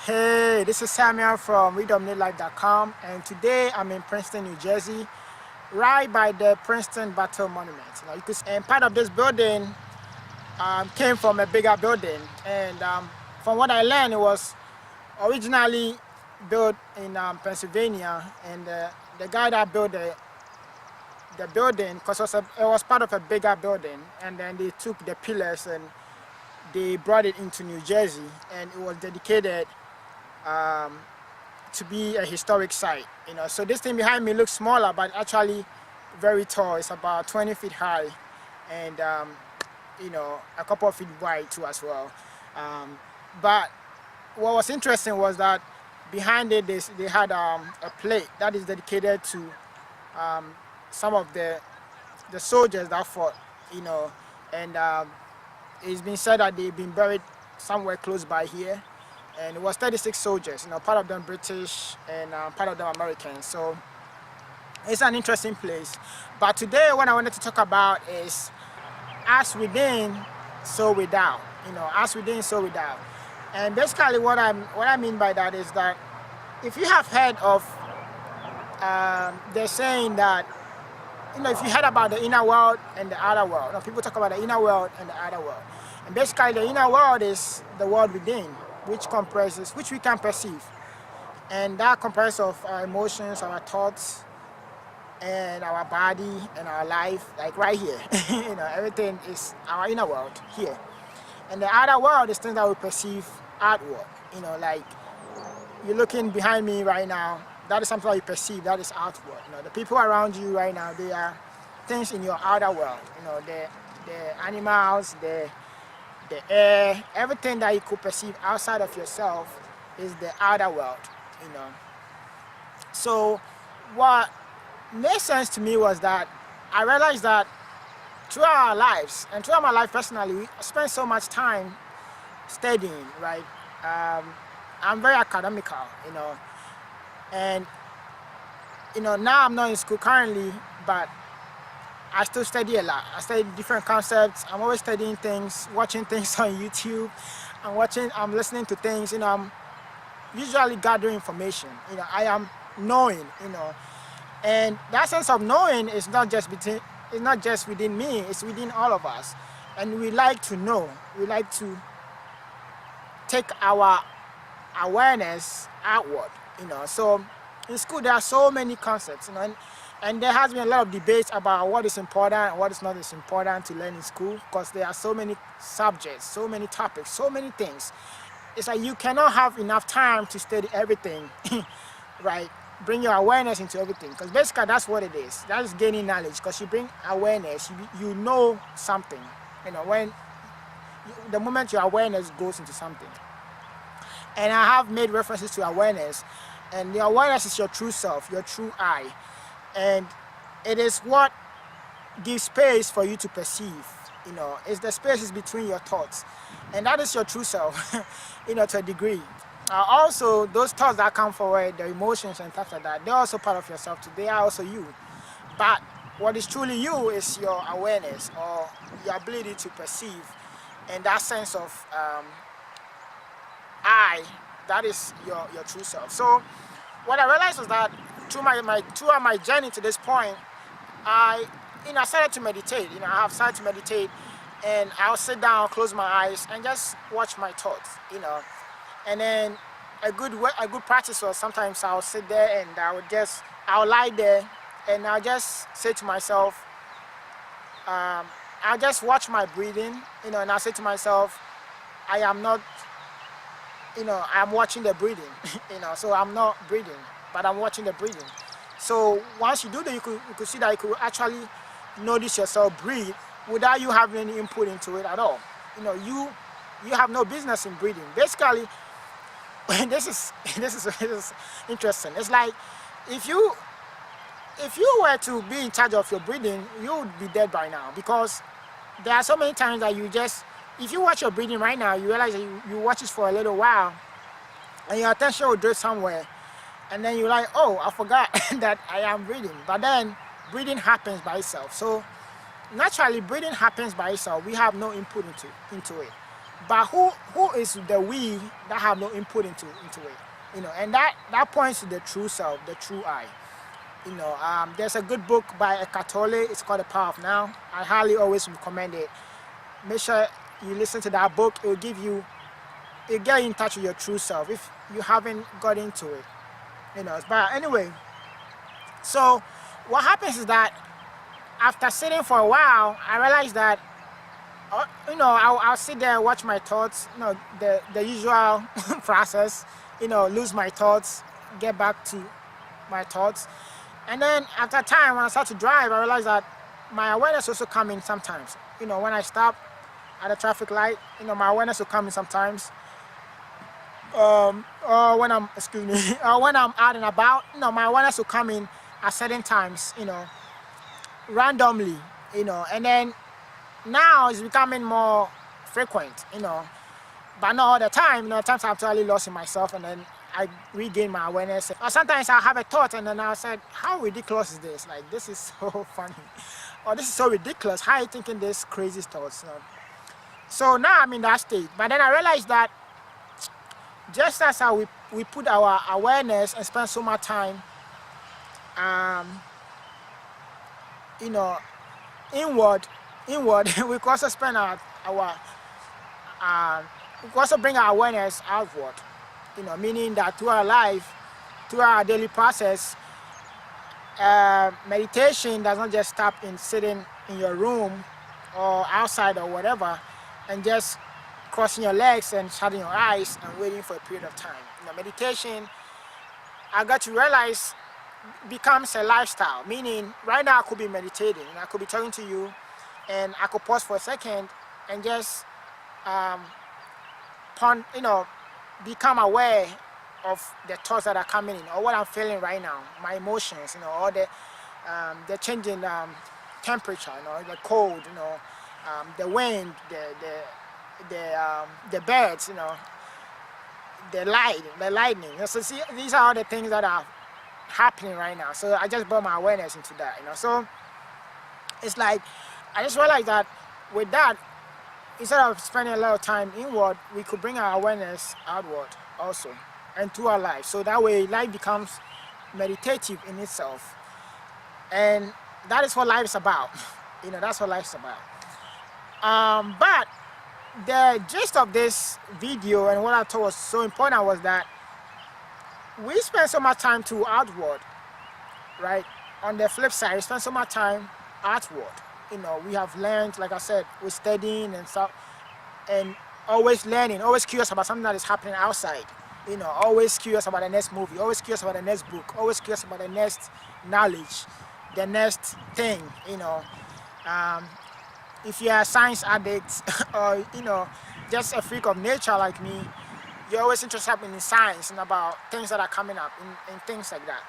Hey, this is Samuel from redominatelife.com, and today I'm in Princeton, New Jersey, right by the Princeton Battle Monument. And part of this building came from a bigger building, and from what I learned, it was originally built in Pennsylvania, and the guy that built the building, because it was part of a bigger building, and then they took the pillars and they brought it into New Jersey, and it was dedicated to be a historic site. So this thing behind me looks smaller, but actually very tall. It's about 20 feet high, and a couple of feet wide too as well. But what was interesting was that behind it they had a plate that is dedicated to some of the soldiers that fought, and it's been said that they've been buried somewhere close by here. And it was 36 soldiers, part of them British and part of them American. So it's an interesting place. But today what I wanted to talk about is as within, so without. As within, so without. And basically what I mean by that is that if you have heard of they're saying that, if you heard about the inner world and the outer world, people talk about the inner world and the outer world. And basically the inner world is the world within, which we can perceive, and that comprises of our emotions, our thoughts, and our body and our life, like right here. Everything is our inner world here, and the outer world is things that we perceive outward. Like you're looking behind me right now, that is something that you perceive, that is outward. The people around you right now, they are things in your outer world. The animals, the air, everything that you could perceive outside of yourself is the outer world. So what made sense to me was that I realized that throughout our lives, and throughout my life personally, we spend so much time studying, right? I'm very academical, and now I'm not in school currently, but I still study a lot. I study different concepts. I'm always studying things, watching things on YouTube. I'm listening to things. I'm usually gathering information. I am knowing. And that sense of knowing is not just within me. It's within all of us. And we like to know. We like to take our awareness outward. So in school there are so many concepts. And there has been a lot of debates about what is important and what is not as important to learn in school, because there are so many subjects, so many topics, so many things. It's like you cannot have enough time to study everything, right? Bring your awareness into everything, because basically that's what it is. That is gaining knowledge, because you bring awareness, you know something. The moment your awareness goes into something. And I have made references to awareness, and the awareness is your true self, your true I. And it is what gives space for you to perceive. It's the spaces between your thoughts, and that is your true self. To a degree. Also, those thoughts that come forward, the emotions and stuff like that, they're also part of yourself too. They are also you. But what is truly you is your awareness, or your ability to perceive, and that sense of I. That is your true self. So what I realized was that throughout my journey to this point, I started to meditate. I have started to meditate, and I'll sit down, close my eyes, and just watch my thoughts. And then a good practice was sometimes I'll sit there and I'll lie there, and I'll just say to myself, I'll just watch my breathing, and I'll say to myself, I am not, I'm watching the breathing, so I'm not breathing, but I'm watching the breathing. So once you do that, you could see that you could actually notice yourself breathe without you having any input into it at all. You have no business in breathing. Basically, this is interesting. It's like if you were to be in charge of your breathing, you would be dead by now, because there are so many times that if you watch your breathing right now, you realize that you watch it for a little while, and your attention will drift somewhere. And then you're like, oh, I forgot that I am breathing. But then breathing happens by itself. So naturally, breathing happens by itself. We have no input into it. but who is the we that have no input into it, and that points to the true self, the true I. There's a good book by Eckhart Tolle. It's called The Power of Now. I highly always recommend it. Make sure you listen to that book. It will get you in touch with your true self if you haven't got into it. But anyway, so what happens is that after sitting for a while, I realized that I'll sit there and watch my thoughts, the usual process, lose my thoughts, get back to my thoughts. And then after time, when I start to drive, I realize that my awareness also comes in sometimes. When I stop at a traffic light, my awareness will come in sometimes. Or when I'm, when I'm out and about, my awareness will come in at certain times, randomly, and then now it's becoming more frequent, but not all the time. Times I'm totally lost in myself, and then I regain my awareness. Or sometimes I'll have a thought, and then I'll say, how ridiculous is this? Like, this is so funny. Or this is so ridiculous. How are you thinking this crazy thoughts? So now I'm in that state. But then I realized that just as how we put our awareness and spend so much time, inward, we could also spend we could also bring our awareness outward. Meaning that through our life, through our daily process, meditation does not just stop in sitting in your room or outside or whatever and just crossing your legs and shutting your eyes and waiting for a period of time. Meditation, I got to realize, becomes a lifestyle. Meaning, right now I could be meditating, I could be talking to you, and I could pause for a second and just, become aware of the thoughts that are coming in, or what I'm feeling right now, my emotions, or the changing temperature, the cold, the wind, the birds, the lightning. So see, these are all the things that are happening right now. So I just brought my awareness into that, So it's like, I just realized that with that, instead of spending a lot of time inward, we could bring our awareness outward also, and to our life. So that way, life becomes meditative in itself. And that is what life is about. That's what life is about. But the gist of this video and what I thought was so important was that we spend so much time to outward, right? On the flip side, we spend so much time outward. We have learned, like I said, we're studying and stuff, and always learning, always curious about something that is happening outside. Always curious about the next movie, always curious about the next book, always curious about the next knowledge, the next thing. If you're a science addict or just a freak of nature like me, you're always interested in science and about things that are coming up and things like that.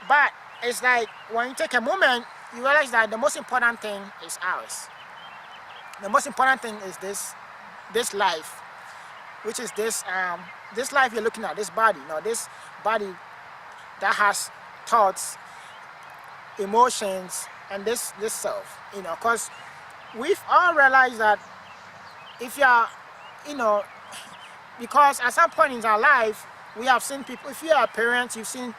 But it's like when you take a moment, you realize that the most important thing is ours. The most important thing is this life, which is this life you're looking at, this body. This body that has thoughts, emotions, and this self. Because we've all realized that if you're, because at some point in our life, we have seen people. If you're a parent, you've seen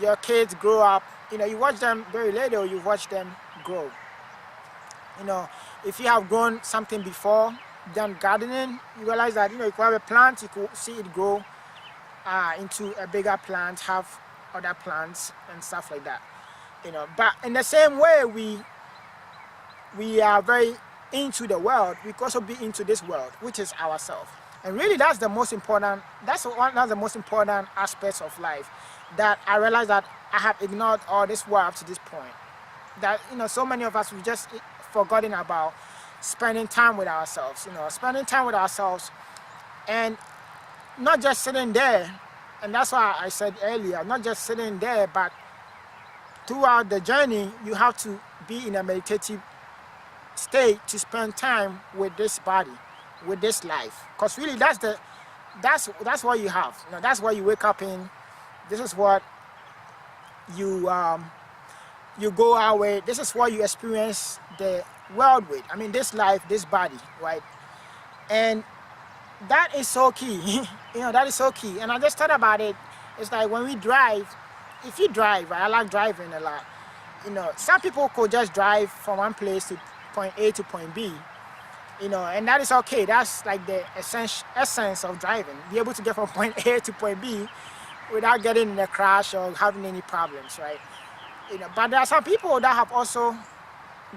your kids grow up. You watch them very little, you watch them grow. If you have grown something before, done gardening, you realize that, you could have a plant, you could see it grow into a bigger plant, have other plants and stuff like that. But in the same way, we are very into the world, we could also be into this world, which is ourselves. And really, that's the most important, one of the most important aspects of life, that I realize that I have ignored all this world up to this point. That, so many of us, we just forgotten about spending time with ourselves, spending time with ourselves, and not just sitting there. And that's why I said earlier, not just sitting there, but throughout the journey, you have to be in a meditative state to spend time with this body, with this life. Because really, that's what you have. That's what you wake up in. This is what you go out with. This is what you experience the world with. I mean, this life, this body, right? And that is so key. That is so key. And I just thought about it. It's like when we drive, if you drive, right, I like driving a lot. Some people could just drive from one place to point A to point B, and that is okay. That's like the essence of driving. Be able to get from point A to point B without getting in a crash or having any problems, right? But there are some people that have also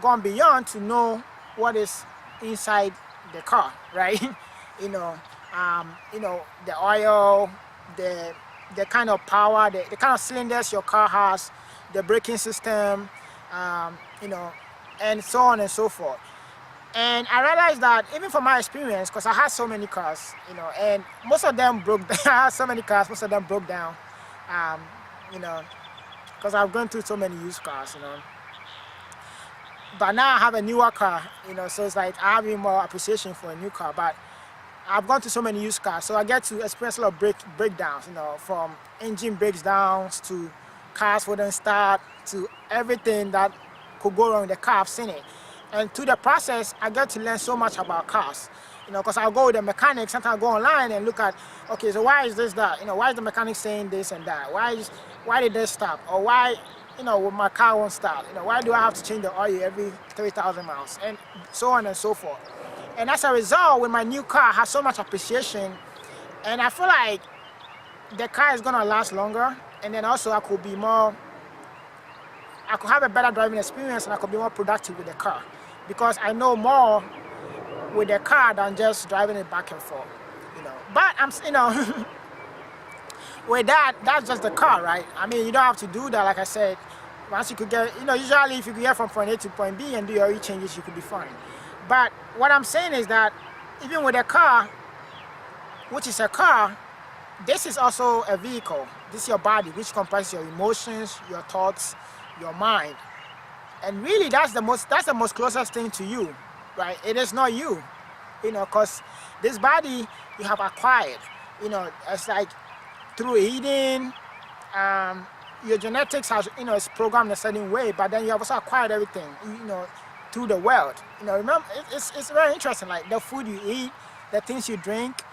gone beyond to know what is inside the car, right? you know, the oil, the kind of power, the kind of cylinders your car has, the braking system, um, you know, and so on and so forth. And I realized that even from my experience, because I had so many cars, and most of them broke down. I had so many cars, most of them broke down, um, you know, because I've gone through so many used cars. But now I have a newer car, so it's like I have even more appreciation for a new car. But I've gone to so many used cars, so I get to experience a lot of breakdowns, from engine breakdowns to cars wouldn't start to everything that could go wrong with the car. I've seen it. And through the process, I get to learn so much about cars, because I'll go with the mechanic. Sometimes I go online and look at, okay, so why is this that? Why is the mechanic saying this and that? Why did this stop? Or why, my car won't start? Why do I have to change the oil every 3,000 miles? And so on and so forth. And as a result, with my new car, I have so much appreciation. And I feel like the car is gonna last longer. And then also I could have a better driving experience, and I could be more productive with the car. Because I know more with the car than just driving it back and forth, But with that's just the car, right? I mean, you don't have to do that, like I said. Once you could get, usually if you could get from point A to point B and do your changes, you could be fine. But what I'm saying is that even with a car, which is a car, this is also a vehicle. This is your body, which comprises your emotions, your thoughts, your mind. And really, that's the most closest thing to you, right? It is not you, because this body you have acquired, it's like through eating, your genetics has, is programmed a certain way, but then you have also acquired everything, through the world. Remember, it's very interesting, like the food you eat, the things you drink,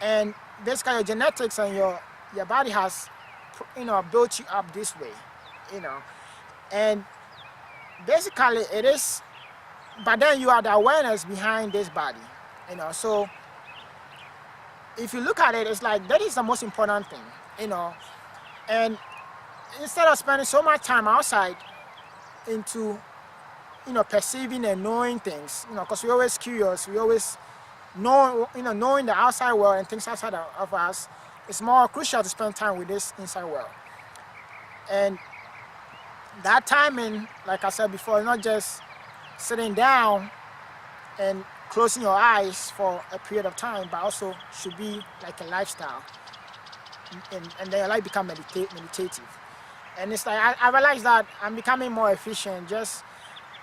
and basically your genetics and your body has, built you up this way, and basically it is, but then you have the awareness behind this body, so if you look at it, it's like that is the most important thing, and instead of spending so much time outside into perceiving and knowing things, because we're always curious, we always know, knowing the outside world and things outside of us, it's more crucial to spend time with this inside world. And that timing, like I said before, is not just sitting down and closing your eyes for a period of time, but also should be like a lifestyle. And then your life become meditative. And it's like I realize that I'm becoming more efficient just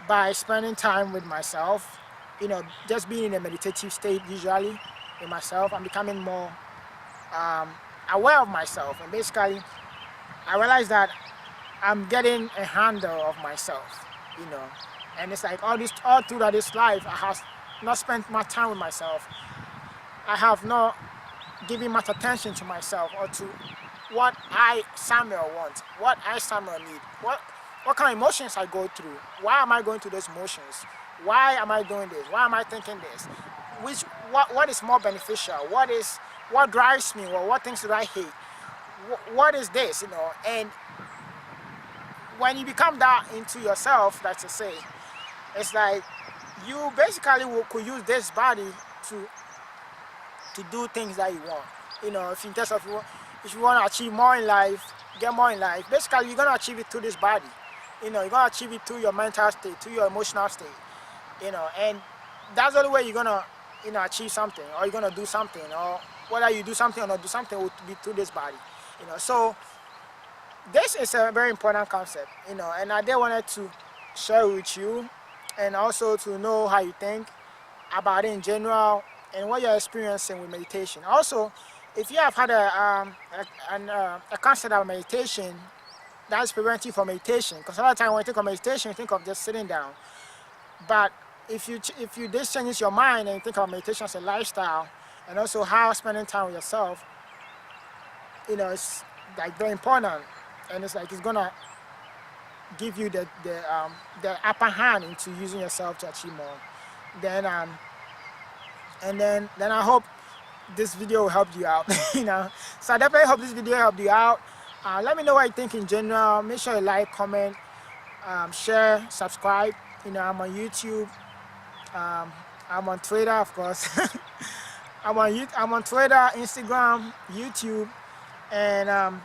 by spending time with myself, just being in a meditative state usually with myself. I'm becoming more aware of myself, and basically I realize that I'm getting a handle of myself, and it's like all throughout this life I have not spent much time with myself. I have not given much attention to myself or to what I, Samuel, want, what I, Samuel, need, what kind of emotions I go through, why am I going through those emotions, why am I doing this, why am I thinking this, what is more beneficial, what drives me, or what things do I hate, what is this, and when you become that into yourself, that's to say, it's like you basically could use this body to do things that you want. If you want to achieve more in life, get more in life, basically you're going to achieve it through this body. You're going to achieve it through your mental state, through your emotional state, and that's the only way you're going to, achieve something, or you're going to do something, or whether you do something or not do something will be through this body, So this is a very important concept, and I did wanted to share with you, and also to know how you think about it in general, and what you're experiencing with meditation. Also, if you have had a concept of meditation that's preventing you from meditation, because a lot of times when you think of meditation, you think of just sitting down. But if you this changes your mind and you think of meditation as a lifestyle, and also how spending time with yourself, it's like very important, and it's like it's gonna give you the upper hand into using yourself to achieve more. Then and then I hope this video will help you out. So I definitely hope this video helped you out. Let me know what you think in general. Make sure you like, comment, share, subscribe. I'm on YouTube, I'm on Twitter, of course. I'm on Twitter, Instagram, YouTube, and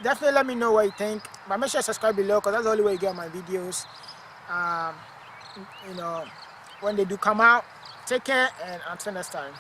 definitely let me know what you think. But make sure you subscribe below, because that's the only way you get my videos. When they do come out. Take care, and until next time.